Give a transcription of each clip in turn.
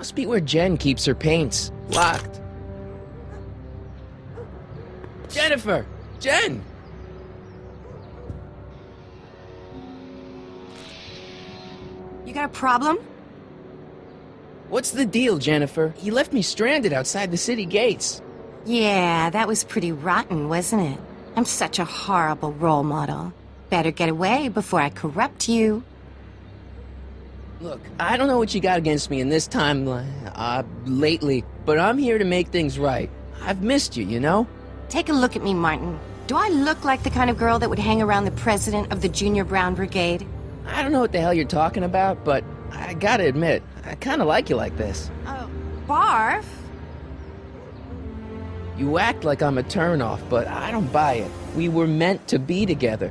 Must be where Jen keeps her paints. Locked. Jennifer! Jen! You got a problem? What's the deal, Jennifer? You left me stranded outside the city gates. Yeah, that was pretty rotten, wasn't it? I'm such a horrible role model. Better get away before I corrupt you. Look, I don't know what you got against me in this time, lately, but I'm here to make things right. I've missed you, you know? Take a look at me, Martin. Do I look like the kind of girl that would hang around the president of the Junior Brown Brigade? I don't know what the hell you're talking about, but I gotta admit, I kinda like you like this. Oh, barf? You act like I'm a turnoff, but I don't buy it. We were meant to be together.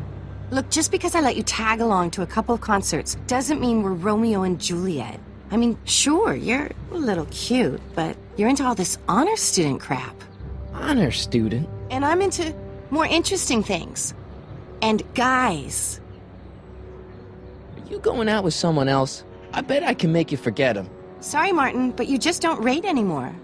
Look, just because I let you tag along to a couple of concerts doesn't mean we're Romeo and Juliet. I mean, sure, you're a little cute, but you're into all this honor student crap. Honor student? And I'm into more interesting things. And guys. Are you going out with someone else? I bet I can make you forget him. Sorry, Martin, but you just don't rate anymore.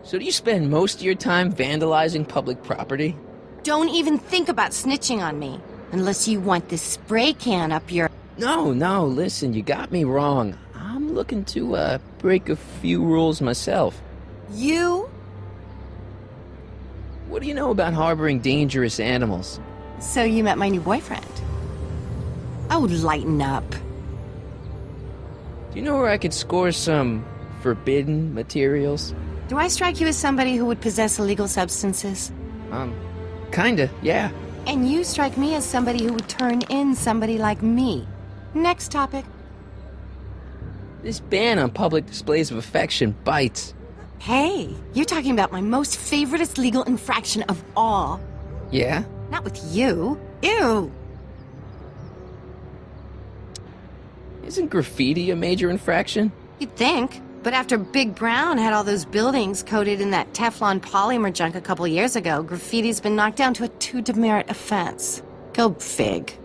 So do you spend most of your time vandalizing public property? Don't even think about snitching on me, unless you want this spray can up your... No, listen, you got me wrong. I'm looking to, break a few rules myself. You? What do you know about harboring dangerous animals? So you met my new boyfriend. Oh, lighten up. Do you know where I could score some forbidden materials? Do I strike you as somebody who would possess illegal substances? Kinda, yeah. And you strike me as somebody who would turn in somebody like me. Next topic. This ban on public displays of affection bites. Hey, you're talking about my most favoriteest legal infraction of all. Yeah? Not with you. Ew. Isn't graffiti a major infraction? You'd think. But after Big Brown had all those buildings coated in that Teflon polymer junk a couple years ago, graffiti's been knocked down to a 2 demerit offense. Go fig.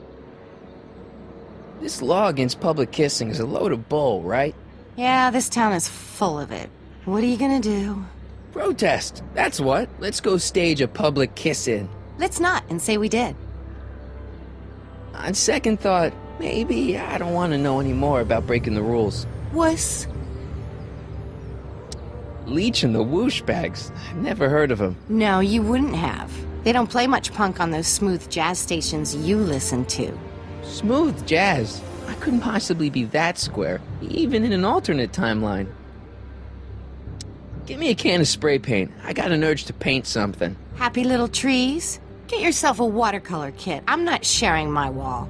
This law against public kissing is a load of bull, right? Yeah, this town is full of it. What are you gonna do? Protest! That's what. Let's go stage a public kiss-in. Let's not, and say we did. On second thought, maybe I don't want to know any more about breaking the rules. Wuss. Leech and the Whoosh Bags. I've never heard of them. No, you wouldn't have. They don't play much punk on those smooth jazz stations you listen to. Smooth jazz? I couldn't possibly be that square, even in an alternate timeline. Give me a can of spray paint. I got an urge to paint something. Happy little trees? Get yourself a watercolor kit. I'm not sharing my wall.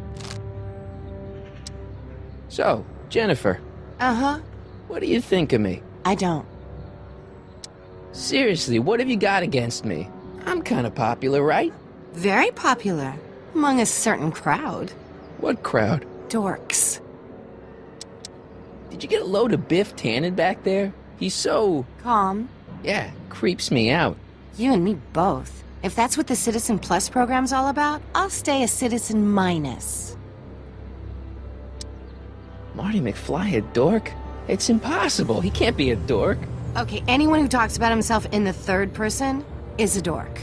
So, Jennifer. Uh-huh. What do you think of me? I don't. Seriously, what have you got against me? I'm kind of popular, right? Very popular. Among a certain crowd. What crowd? Dorks. Did you get a load of Biff Tannen back there? He's so... Calm. Yeah, creeps me out. You and me both. If that's what the Citizen Plus program's all about, I'll stay a Citizen Minus. Marty McFly a dork? It's impossible. He can't be a dork. Okay, anyone who talks about himself in the third person is a dork.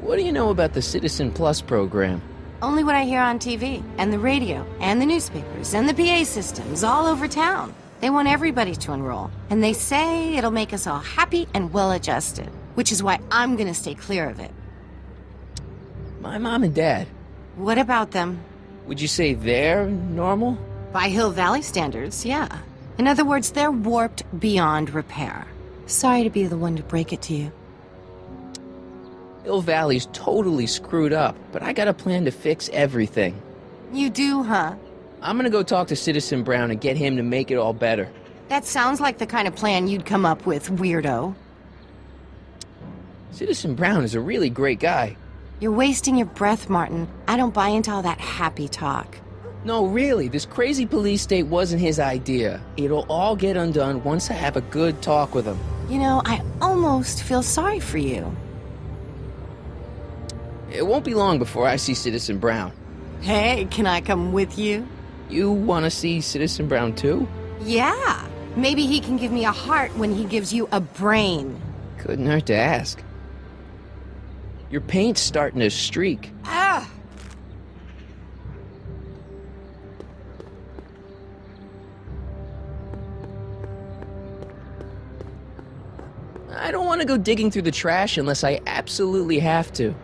What do you know about the Citizen Plus program? Only what I hear on TV, and the radio, and the newspapers, and the PA systems all over town. They want everybody to enroll, and they say it'll make us all happy and well-adjusted, which is why I'm gonna stay clear of it. My mom and dad. What about them? Would you say they're normal? By Hill Valley standards, yeah. In other words, they're warped beyond repair. Sorry to be the one to break it to you. Hill Valley's totally screwed up, but I got a plan to fix everything. You do, huh? I'm gonna go talk to Citizen Brown and get him to make it all better. That sounds like the kind of plan you'd come up with, weirdo. Citizen Brown is a really great guy. You're wasting your breath, Martin. I don't buy into all that happy talk. No, really, this crazy police state wasn't his idea. It'll all get undone once I have a good talk with him. You know, I almost feel sorry for you. It won't be long before I see Citizen Brown. Hey, can I come with you? You want to see Citizen Brown too? Yeah. Maybe he can give me a heart when he gives you a brain. Couldn't hurt to ask. Your paint's starting to streak. Ah! I don't want to go digging through the trash unless I absolutely have to.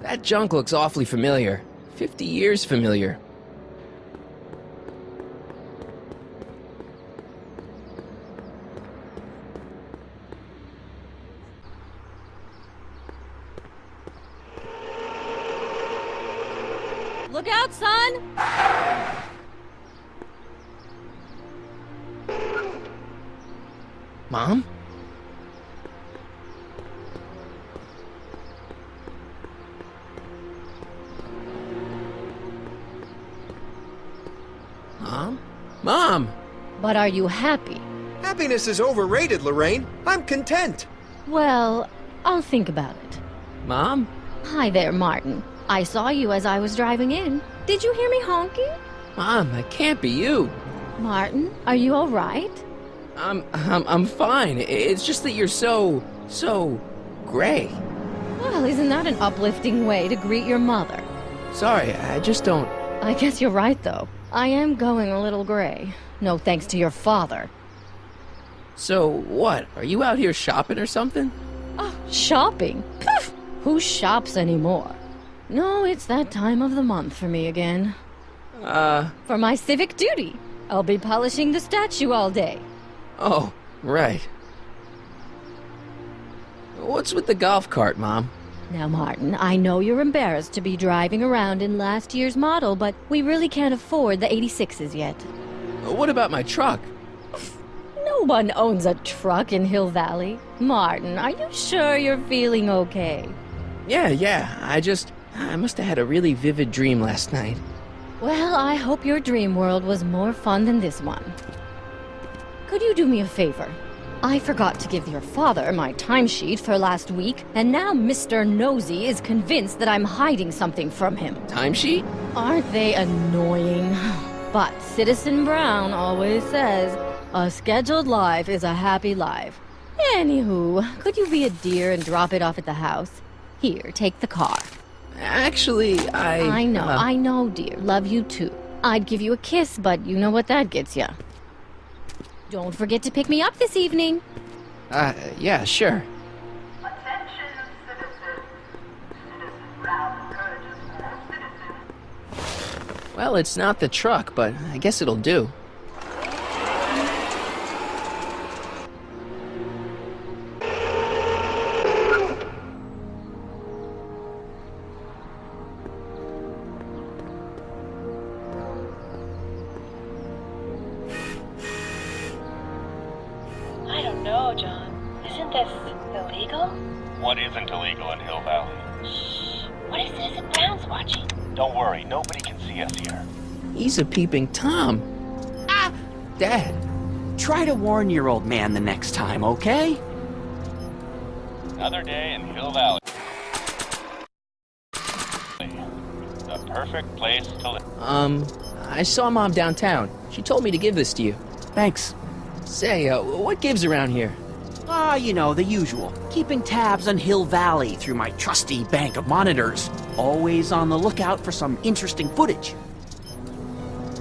That junk looks awfully familiar. 50 years familiar. Look out, son! Mom? Mom? Mom! But are you happy? Happiness is overrated, Lorraine. I'm content. Well, I'll think about it. Mom? Hi there, Martin. I saw you as I was driving in. Did you hear me honking? Mom, that can't be you. Martin, are you all right? I'm fine. It's just that you're so gray. Well, isn't that an uplifting way to greet your mother? Sorry, I just don't... I guess you're right, though. I am going a little gray. No thanks to your father. So, what? Are you out here shopping or something? Oh, shopping? Poof! Who shops anymore? No, it's that time of the month for me again. For my civic duty. I'll be polishing the statue all day. Oh, right. What's with the golf cart, Mom? Now, Martin, I know you're embarrassed to be driving around in last year's model, but we really can't afford the 86s yet. What about my truck? No one owns a truck in Hill Valley. Martin, are you sure you're feeling okay? Yeah, I must have had a really vivid dream last night. Well, I hope your dream world was more fun than this one. Could you do me a favor? I forgot to give your father my timesheet for last week, and now Mr. Nosy is convinced that I'm hiding something from him. Timesheet? Aren't they annoying? But Citizen Brown always says, a scheduled life is a happy life. Anywho, could you be a dear and drop it off at the house? Here, take the car. Actually, I know, dear. Love you too. I'd give you a kiss, but you know what that gets ya. Don't forget to pick me up this evening. Yeah, sure. Attention, citizens. Citizen Brown encourages all citizens. Well, it's not the truck, but I guess it'll do. I don't know, John. Isn't this illegal? What isn't illegal in Hill Valley? Shh. What if Citizen Brown's watching? Don't worry, nobody can see us here. He's a peeping Tom. Ah! Dad. Try to warn your old man the next time, okay? Another day in Hill Valley. The perfect place to live. I saw Mom downtown. She told me to give this to you. Thanks. Say, what gives around here? You know, the usual. Keeping tabs on Hill Valley through my trusty bank of monitors. Always on the lookout for some interesting footage.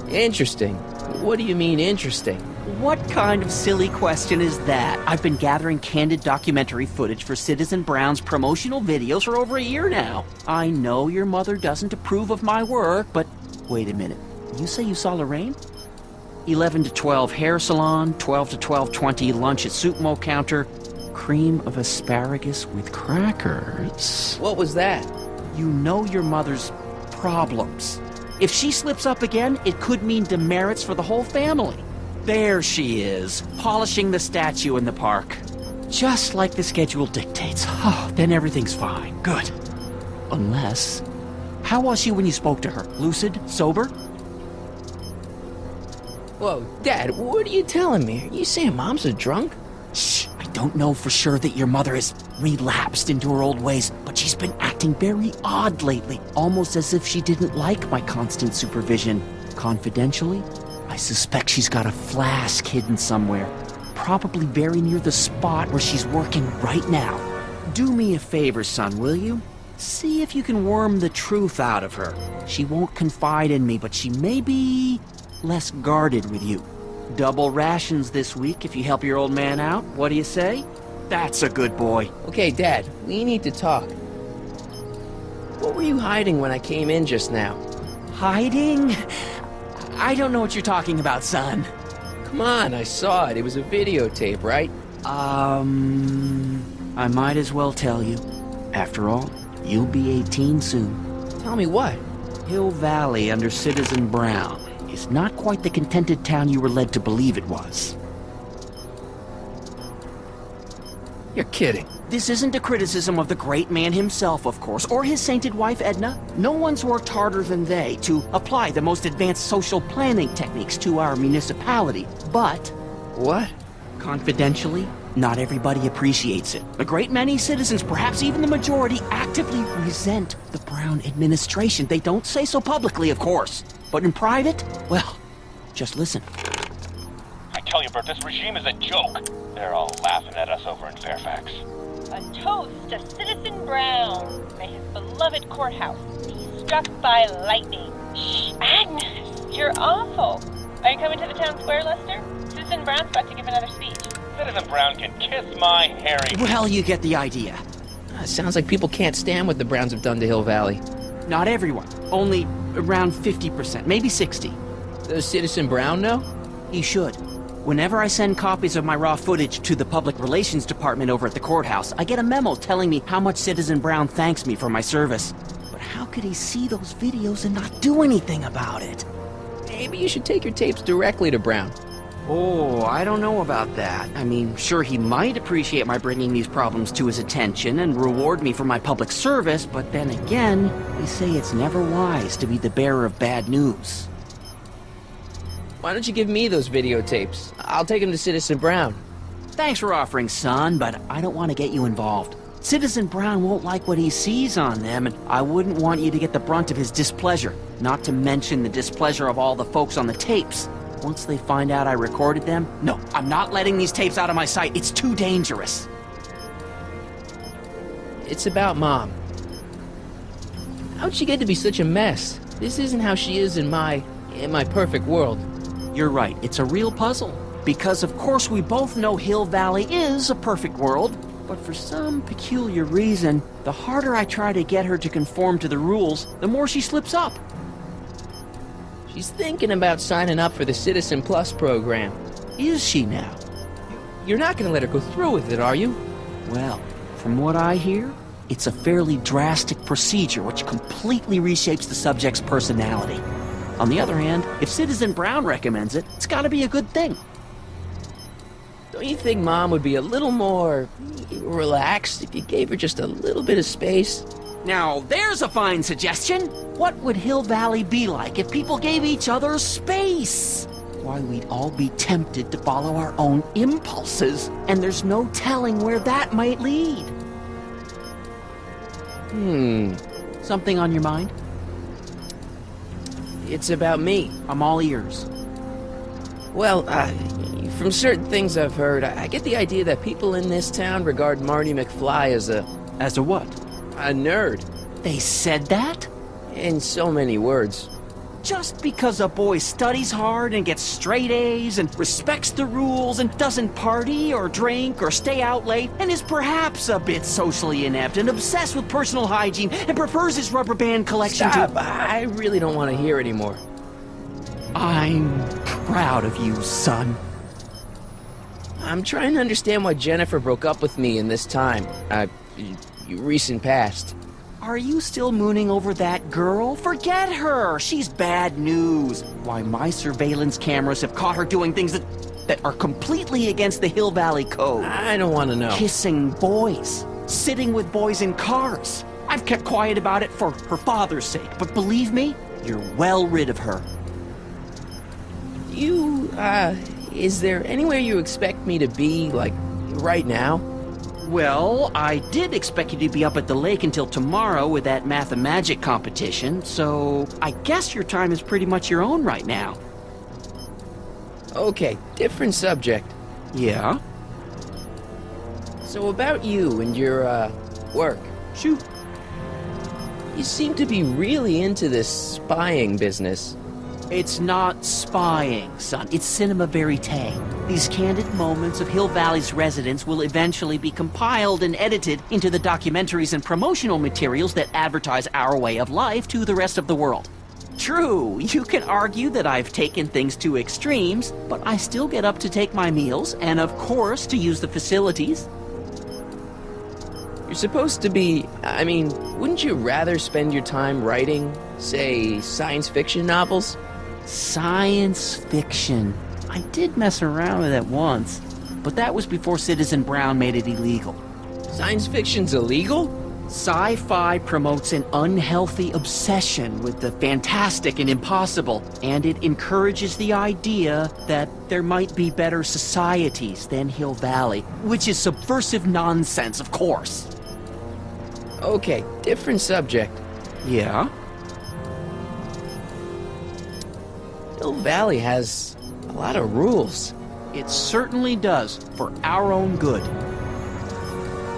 Interesting. What do you mean, interesting? What kind of silly question is that? I've been gathering candid documentary footage for Citizen Brown's promotional videos for over a year now. I know your mother doesn't approve of my work, but wait a minute. You say you saw Lorraine? 11 to 12 hair salon, 12 to 12:20 lunch at soup mo counter, cream of asparagus with crackers. What was that? You know your mother's problems. If she slips up again, it could mean demerits for the whole family. There she is, polishing the statue in the park. Just like the schedule dictates. Oh, then everything's fine. Good. Unless... How was she when you spoke to her? Lucid? Sober? Whoa, Dad, what are you telling me? Are you saying Mom's a drunk? Shh, I don't know for sure that your mother is... relapsed into her old ways, but she's been acting very odd lately, almost as if she didn't like my constant supervision. Confidentially, I suspect she's got a flask hidden somewhere, probably very near the spot where she's working right now. Do me a favor, son, will you? See if you can worm the truth out of her. She won't confide in me, but she may be less guarded with you. Double rations this week if you help your old man out. What do you say? That's a good boy. Okay, Dad, we need to talk. What were you hiding when I came in just now? Hiding? I don't know what you're talking about, son. Come on, I saw it. It was a videotape, right? I might as well tell you. After all, you'll be 18 soon. Tell me what? Hill Valley under Citizen Brown is not quite the contented town you were led to believe it was. You're kidding. This isn't a criticism of the great man himself, of course, or his sainted wife, Edna. No one's worked harder than they to apply the most advanced social planning techniques to our municipality. But, What? confidentially, not everybody appreciates it. A great many citizens, perhaps even the majority, actively resent the Brown administration. They don't say so publicly, of course. But in private, well, just listen. I tell you, Bert, this regime is a joke. They're all laughing at us over in Fairfax. A toast to Citizen Brown. May his beloved courthouse be struck by lightning. Shh, Agnes, you're awful. Are you coming to the town square, Lester? Citizen Brown's about to give another speech. Citizen Brown can kiss my hairy... Well, you get the idea. Sounds like people can't stand what the Browns have done to Hill Valley. Not everyone. Only around 50%, maybe 60. Does Citizen Brown know? He should. Whenever I send copies of my raw footage to the Public Relations Department over at the courthouse, I get a memo telling me how much Citizen Brown thanks me for my service. But how could he see those videos and not do anything about it? Maybe you should take your tapes directly to Brown. Oh, I don't know about that. I mean, sure, he might appreciate my bringing these problems to his attention and reward me for my public service, but then again, they say it's never wise to be the bearer of bad news. Why don't you give me those videotapes? I'll take them to Citizen Brown. Thanks for offering, son, but I don't want to get you involved. Citizen Brown won't like what he sees on them, and I wouldn't want you to get the brunt of his displeasure, not to mention the displeasure of all the folks on the tapes. Once they find out I recorded them, no, I'm not letting these tapes out of my sight. It's too dangerous. It's about Mom. How'd she get to be such a mess? This isn't how she is in my perfect world. You're right, it's a real puzzle. Because of course we both know Hill Valley is a perfect world, but for some peculiar reason, the harder I try to get her to conform to the rules, the more she slips up. She's thinking about signing up for the Citizen Plus program. Is she now? You're not gonna let her go through with it, are you? Well, from what I hear, it's a fairly drastic procedure which completely reshapes the subject's personality. On the other hand, if Citizen Brown recommends it, it's gotta be a good thing. Don't you think Mom would be a little more relaxed if you gave her just a little bit of space? Now, there's a fine suggestion. What would Hill Valley be like if people gave each other space? Why, we'd all be tempted to follow our own impulses, and there's no telling where that might lead. Something on your mind? It's about me. I'm all ears. Well, from certain things I've heard, I get the idea that people in this town regard Marty McFly as a what? a nerd. They said that? In so many words. Just because a boy studies hard and gets straight A's and respects the rules and doesn't party or drink or stay out late and is perhaps a bit socially inept and obsessed with personal hygiene and prefers his rubber band collection Stop! to... I really don't want to hear anymore. I'm proud of you, son. I'm trying to understand why Jennifer broke up with me in this time. Recent past. Are you still mooning over that girl? Forget her! She's bad news. Why, my surveillance cameras have caught her doing things that are completely against the Hill Valley Code. I don't want to know. Kissing boys. Sitting with boys in cars. I've kept quiet about it for her father's sake, but believe me, you're well rid of her. Is there anywhere you expect me to be, like, right now? Well, I did expect you to be up at the lake until tomorrow with that math and magic competition, so I guess your time is pretty much your own right now. Okay, different subject. Yeah? So about you and your, work. Shoot. You seem to be really into this spying business. It's not spying, son. It's cinema verite. These candid moments of Hill Valley's residents will eventually be compiled and edited into the documentaries and promotional materials that advertise our way of life to the rest of the world. True, you can argue that I've taken things to extremes, but I still get up to take my meals and, of course, to use the facilities. You're supposed to be... I mean, wouldn't you rather spend your time writing, say, science fiction novels? Science fiction. I did mess around with it once, but that was before Citizen Brown made it illegal. Science fiction's illegal? Sci-fi promotes an unhealthy obsession with the fantastic and impossible, and it encourages the idea that there might be better societies than Hill Valley, which is subversive nonsense, of course. Okay, different subject. Yeah? Hill Valley has a lot of rules. It certainly does, for our own good.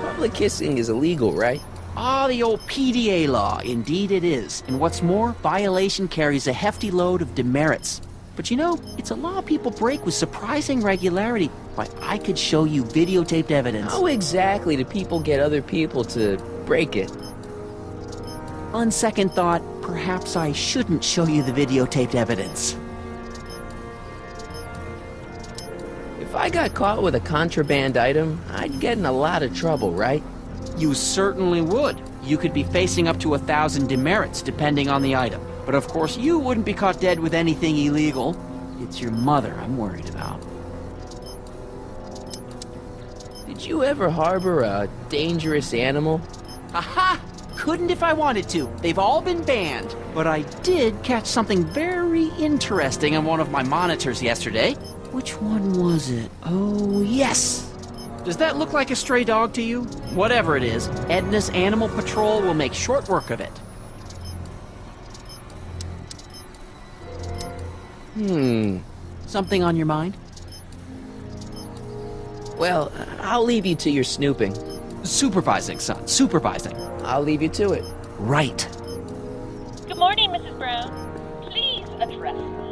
Public kissing is illegal, right? Ah, the old PDA law. Indeed it is. And what's more, violation carries a hefty load of demerits. But you know, it's a law people break with surprising regularity. Why, I could show you videotaped evidence. How exactly do people get other people to break it? On second thought, perhaps I shouldn't show you the videotaped evidence. If I got caught with a contraband item, I'd get in a lot of trouble, right? You certainly would. You could be facing up to 1,000 demerits, depending on the item. But of course, you wouldn't be caught dead with anything illegal. It's your mother I'm worried about. Did you ever harbor a dangerous animal? Aha! Couldn't if I wanted to. They've all been banned. But I did catch something very interesting on one of my monitors yesterday. Which one was it? Oh, yes! Does that look like a stray dog to you? Whatever it is, Edna's Animal Patrol will make short work of it. Something on your mind? Well, I'll leave you to your snooping. Supervising, son. Supervising. I'll leave you to it. Right. Good morning, Mrs. Brown. Please address me.